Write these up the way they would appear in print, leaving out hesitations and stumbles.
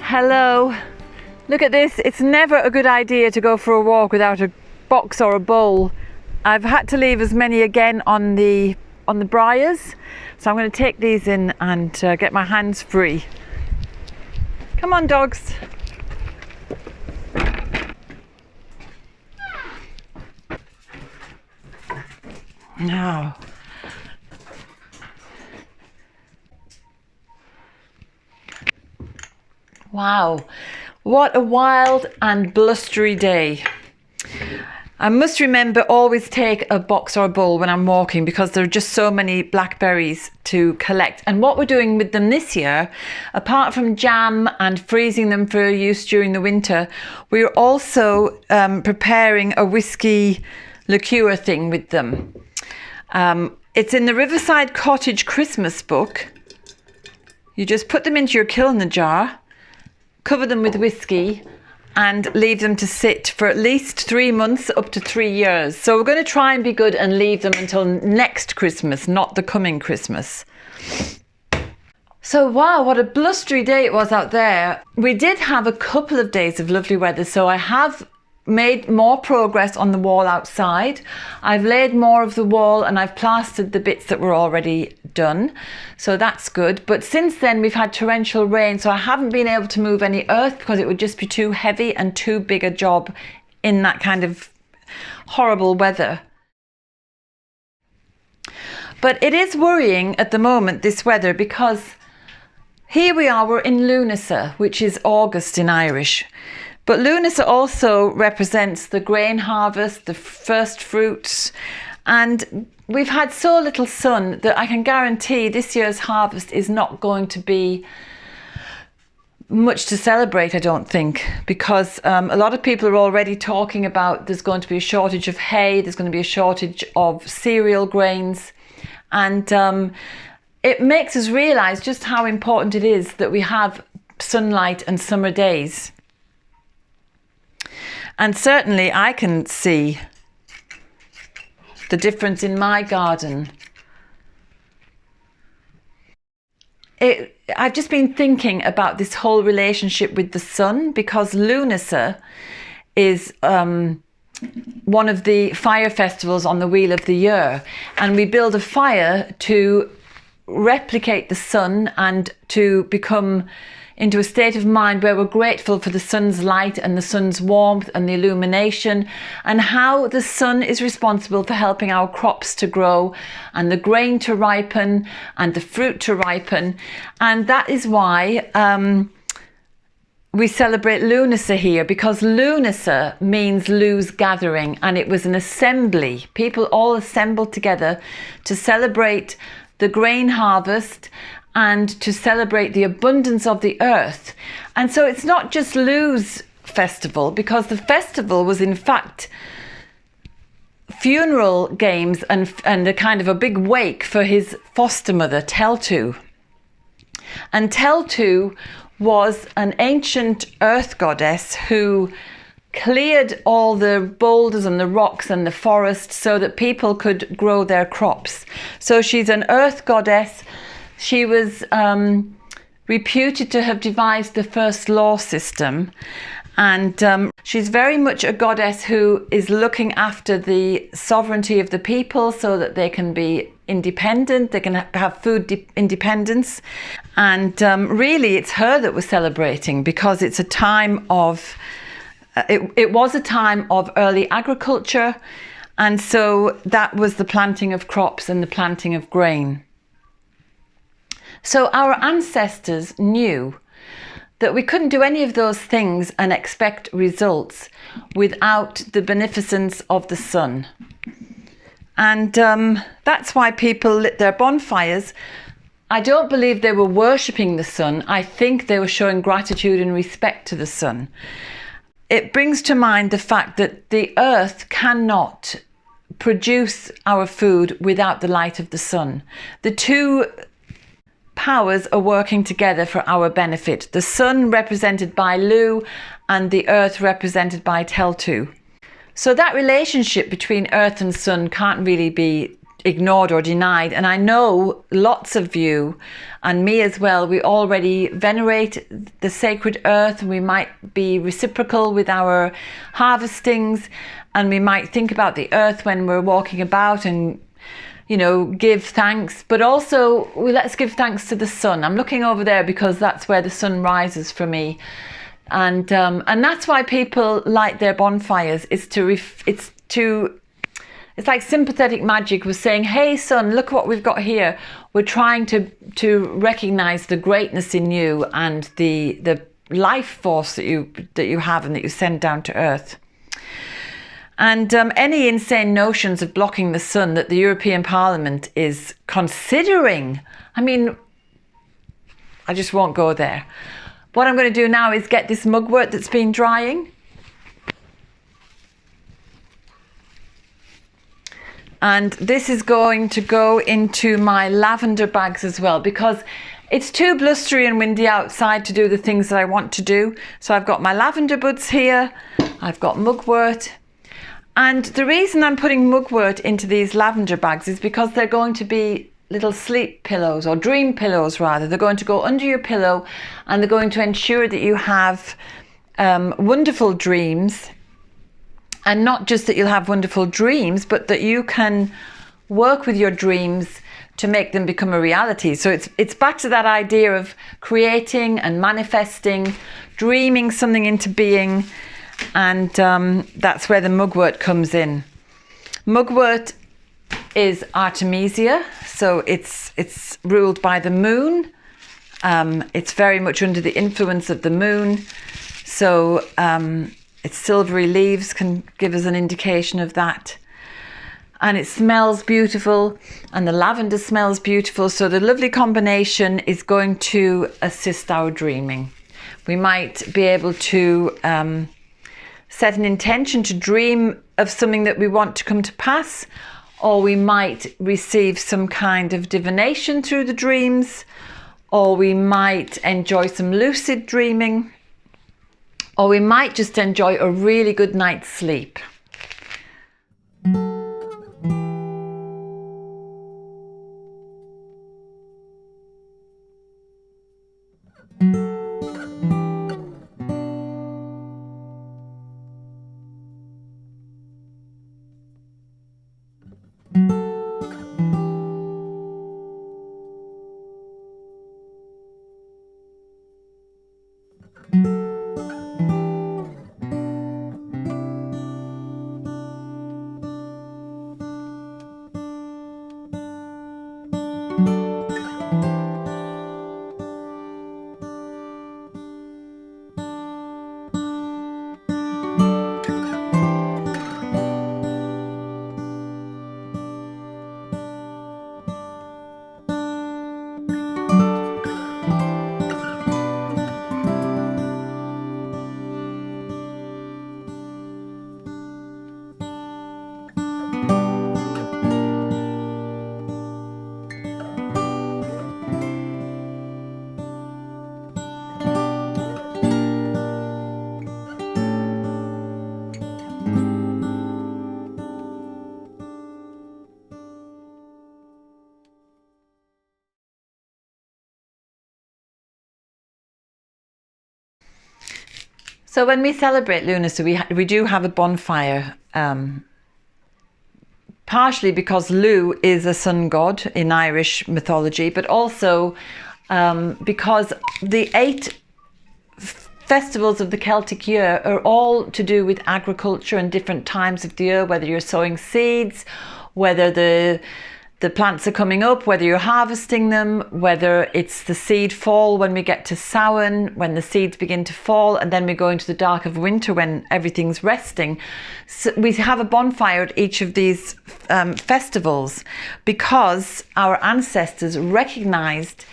Hello. Look at this. It's never a good idea to go for a walk without a box or a bowl. I've had to leave as many again on the briars, so I'm going to take these in and get my hands free. Come on, dogs. Now. Wow, what a wild and blustery day. I must remember always take a box or a bowl when I'm walking because there are just so many blackberries to collect. And what we're doing with them this year, apart from jam and freezing them for use during the winter, we're also preparing a whiskey liqueur thing with them. It's in the Riverside Cottage Christmas book. You just put them into your Kilner jar, cover them with whiskey and leave them to sit for at least 3 months up to 3 years. So we're going to try and be good and leave them until next Christmas, not the coming Christmas. So wow, what a blustery day it was out there. We did have a couple of days of lovely weather, so I have made more progress on the wall outside. I've laid more of the wall and I've plastered the bits that were already done, so that's good. But since then we've had torrential rain, so I haven't been able to move any earth because it would just be too heavy and too big a job in that kind of horrible weather. But it is worrying at the moment, this weather, because here we are, we're in Lughnasadh, which is August in Irish. But Lughnasadh also represents the grain harvest, the first fruits, and we've had so little sun that I can guarantee this year's harvest is not going to be much to celebrate, I don't think, because a lot of people are already talking about there's going to be a shortage of hay, there's going to be a shortage of cereal grains, and it makes us realise just how important it is that we have sunlight and summer days. And certainly I can see the difference in my garden. I've just been thinking about this whole relationship with the sun, because Lughnasadh is one of the fire festivals on the Wheel of the Year, and we build a fire to replicate the sun and to become into a state of mind where we're grateful for the sun's light and the sun's warmth and the illumination, and how the sun is responsible for helping our crops to grow and the grain to ripen and the fruit to ripen. And that is why we celebrate Lughnasadh here, because Lughnasadh means Lugh's gathering, and it was an assembly. People all assembled together to celebrate the grain harvest and to celebrate the abundance of the earth. And so it's not just Lugh's festival, because the festival was in fact funeral games and a kind of a big wake for his foster mother, Celtic. And Celtic was an ancient earth goddess who cleared all the boulders and the rocks and the forest so that people could grow their crops. So she's an earth goddess. She was reputed to have devised the first law system, and she's very much a goddess who is looking after the sovereignty of the people so that they can be independent, they can have food independence. And really it's her that we're celebrating, because it's a time of, it was a time of early agriculture, and so that was the planting of crops and the planting of grain. So our ancestors knew that we couldn't do any of those things and expect results without the beneficence of the sun. And that's why people lit their bonfires. I don't believe they were worshipping the sun. I think they were showing gratitude and respect to the sun. It brings to mind the fact that the earth cannot produce our food without the light of the sun. The two powers are working together for our benefit. The sun represented by Lugh and the earth represented by Celtic. So that relationship between earth and sun can't really be ignored or denied. And I know lots of you, and me as well, we already venerate the sacred earth, and we might be reciprocal with our harvestings, and we might think about the earth when we're walking about and, you know, give thanks. But also, let's give thanks to the sun. I'm looking over there because that's where the sun rises for me. And that's why people light their bonfires. It's like sympathetic magic was saying, hey, sun, look what we've got here. We're trying to recognize the greatness in you and the life force that you have and that you send down to earth. And any insane notions of blocking the sun that the European Parliament is considering, I mean, I just won't go there. What I'm going to do now is get this mugwort that's been drying. And this is going to go into my lavender bags as well, because it's too blustery and windy outside to do the things that I want to do. So I've got my lavender buds here. I've got mugwort. And the reason I'm putting mugwort into these lavender bags is because they're going to be little sleep pillows, or dream pillows rather. They're going to go under your pillow, and they're going to ensure that you have wonderful dreams. And not just that you'll have wonderful dreams, but that you can work with your dreams to make them become a reality. So it's back to that idea of creating and manifesting, dreaming something into being. And that's where the mugwort comes in. Mugwort is Artemisia, so it's ruled by the moon. It's very much under the influence of the moon. So its silvery leaves can give us an indication of that. And it smells beautiful, and the lavender smells beautiful. So the lovely combination is going to assist our dreaming. We might be able to set an intention to dream of something that we want to come to pass, or we might receive some kind of divination through the dreams, or we might enjoy some lucid dreaming, or we might just enjoy a really good night's sleep. So when we celebrate Lughnasadh, we do have a bonfire, partially because Lugh is a sun god in Irish mythology, but also because the 8 festivals of the Celtic year are all to do with agriculture and different times of the year, whether you're sowing seeds, whether the plants are coming up, whether you're harvesting them, whether it's the seed fall when we get to Samhain, when the seeds begin to fall, and then we go into the dark of winter when everything's resting. So we have a bonfire at each of these festivals because our ancestors recognized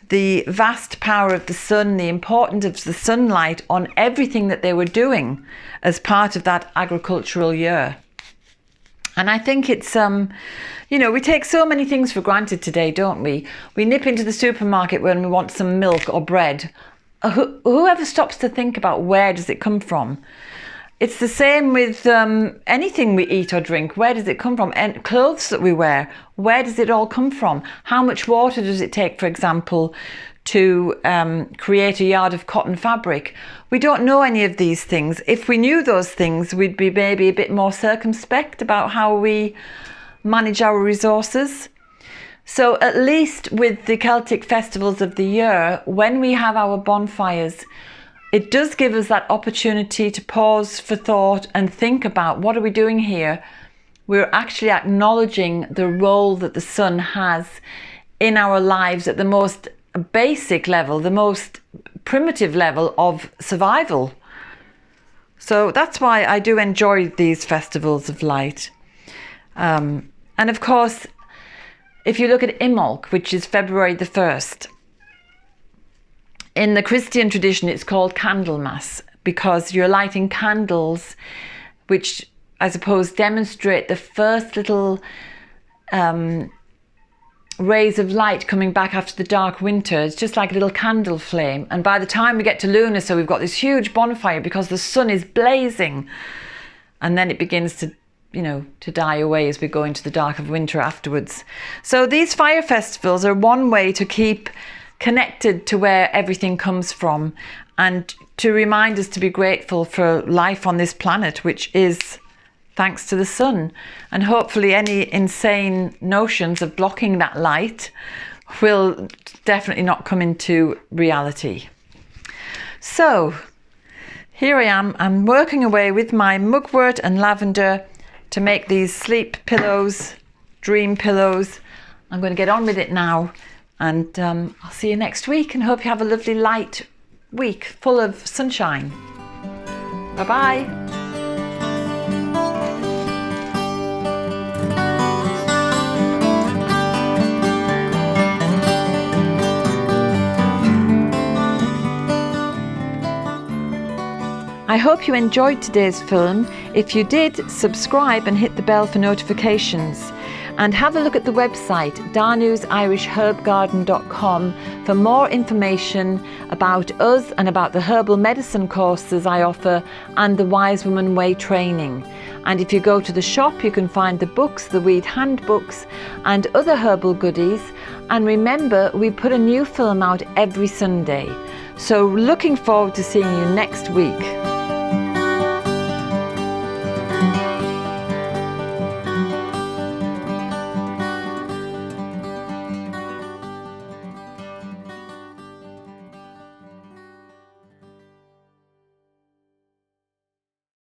the vast power of the sun, the importance of the sunlight on everything that they were doing as part of that agricultural year. And I think it's, you know, we take so many things for granted today, don't we? We nip into the supermarket when we want some milk or bread. Whoever stops to think about where does it come from? it's the same with anything we eat or drink. Where does it come from? And clothes that we wear, where does it all come from? How much water does it take, for example, to create a yard of cotton fabric? We don't know any of these things. If we knew those things, we'd be maybe a bit more circumspect about how we manage our resources. So at least with the Celtic festivals of the year, when we have our bonfires, it does give us that opportunity to pause for thought and think about, what are we doing here? We're actually acknowledging the role that the sun has in our lives at the most basic level, the most primitive level of survival. So that's why I do enjoy these festivals of light. And of course, if you look at Imbolc, which is February the 1st, in the Christian tradition, it's called Candlemas because you're lighting candles, which I suppose demonstrate the first little rays of light coming back after the dark winter. It's just like a little candle flame. And by the time we get to Lughnasadh, we've got this huge bonfire because the sun is blazing. And then it begins to, to die away as we go into the dark of winter afterwards. So these fire festivals are one way to keep connected to where everything comes from and to remind us to be grateful for life on this planet, which is thanks to the sun. And hopefully any insane notions of blocking that light will definitely not come into reality. So here I am, I'm working away with my mugwort and lavender to make these sleep pillows, dream pillows. I'm going to get on with it now. And I'll see you next week and hope you have a lovely light week full of sunshine. Bye-bye. I hope you enjoyed today's film. If you did, subscribe and hit the bell for notifications. And have a look at the website danusirishherbgarden.com for more information about us and about the herbal medicine courses I offer and the Wise Woman Way training. And if you go to the shop, you can find the books, the weed handbooks and other herbal goodies. And remember, we put a new film out every Sunday. So looking forward to seeing you next week.